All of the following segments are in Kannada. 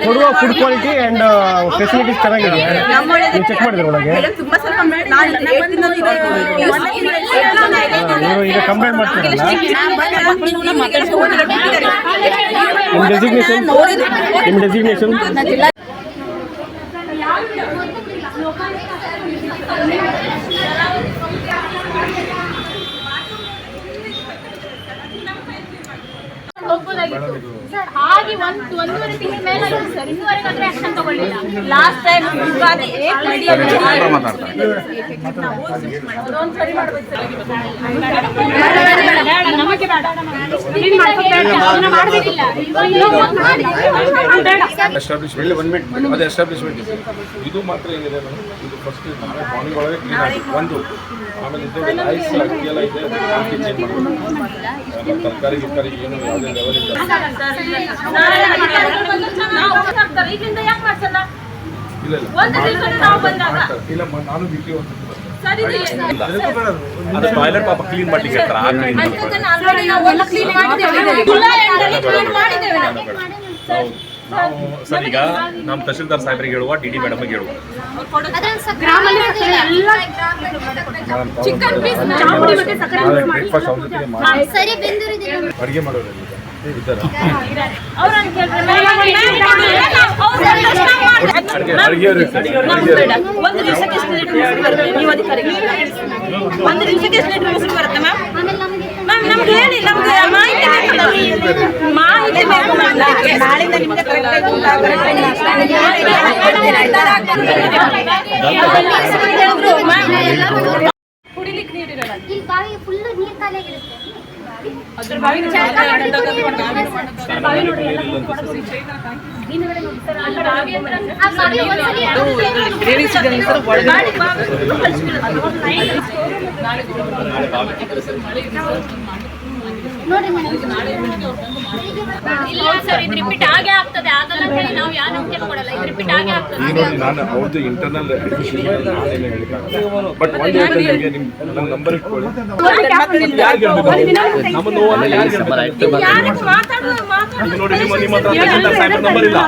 ಕೊಡುವ ಫುಡ್ ಕ್ವಾಲಿಟಿ ಅಂಡ್ ಫೆಸಿಲಿಟೀಸ್ ಚೆನ್ನಾಗಿದೆಯಾ ನೀವು ಚೆಕ್ ಮಾಡಿದ್ರೆ ಒಳಗೆ ನೀವು ಈಗ ಕಂಪ್ಲೇಂಟ್ ಮಾಡ್ತೀರಲ್ಲ ನಿಮ್ಮ ಡೆಸಿಗ್ನೇಷನ್ ಹಾಗೆ ಒಂದೂವರೆ ತಿಂಗಳ ಮೇಲೆ ಸರ್ ಇನ್ನೂವರೆಗಾದ್ರೆ ಆಕ್ಷನ್ ತಗೊಳ್ಳಿಲ್ಲ. ಲಾಸ್ಟ್ ಟೈಮ್ ಯುಗಾದಿ ಇದು ಮಾತ್ರ ಏನಿದೆ ಇದು ಫಸ್ಟ್ ಮಾರ್ನಿಂಗ್ ಒಳಗೆ ಕ್ಲೀನ್ ಆಗಿ ಒಂದು ಆಮೇಲೆ ಐಸ್ ಅಕ್ಕಿ ಎಲ್ಲ ಇದೆ ಚೇಂಜ್ ಮಾಡೋದು ತರಕಾರಿ ಗಿರ್ಕಾರಿ ಏನು ಯಾವುದೇ ಲೆವೆಲ್ ಇಲ್ಲ ಇಲ್ಲ ನಾನು ಬಿಟ್ಟು ಅದು ಟಾಯ್ಲೆಟ್ ಪಾಪ ಕ್ಲೀನ್ ಮಾಡ್ಲಿಕ್ಕೆ ಸರ್ ಈಗ ನಮ್ಮ ತಹಶೀಲ್ದಾರ್ ಸಾಹೇಬರಿಗೆ ಹೇಳುವ ಡಿ ಮೇಡಮ್ಗೆ ಹೇಳುವ ಅಡುಗೆ ಮಾಡೋರು ಕುಡಿಲಿಕ್ಕೆ ನೀರಿರಲ್ಲ ಈ ಬಾವಿ ಫುಲ್ ನೀರು ಖಾಲಿಯಾಗಿರುತ್ತೆ. ರಿಪೀಟ್ ಆಗೇ ಆಗ್ತದೆ ಆಗಲ್ಲ ಹೇಳಿ ನಾವು ಯಾವ ನಂಬಿಕೆ ಕೊಡಲ್ಲ. ಇದು ರಿಪೀಟ್ ಆಗೇ ಆಗ್ತದೆ. ನಾನು ಅವ್ರದ್ದು ಇಂಟರ್ನಲ್ ಬಟ್ ಒಂದು ನಿಮಗೆ ನಿಮ್ಮ ನಂಬರ್ ಇಟ್ಕೊಳ್ಳಿ. ನಮ್ಮ ನೋವನ್ನು ನೋಡಿ ನಿಮ್ಮ ಹತ್ರ ನಂಬರ್ ಇಲ್ಲ.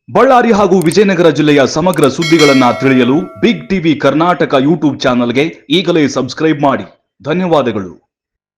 ಬಳ್ಳಾರಿ ಹಾಗೂ ವಿಜಯನಗರ ಜಿಲ್ಲೆಯ ಸಮಗ್ರ ಸುದ್ದಿಗಳನ್ನು ತಿಳಿಯಲು ಬಿಗ್ ಟಿವಿ ಕರ್ನಾಟಕ ಯೂಟ್ಯೂಬ್ ಚಾನೆಲ್ಗೆ ಈಗಲೇ ಸಬ್ಸ್ಕ್ರೈಬ್ ಮಾಡಿ. ಧನ್ಯವಾದಗಳು.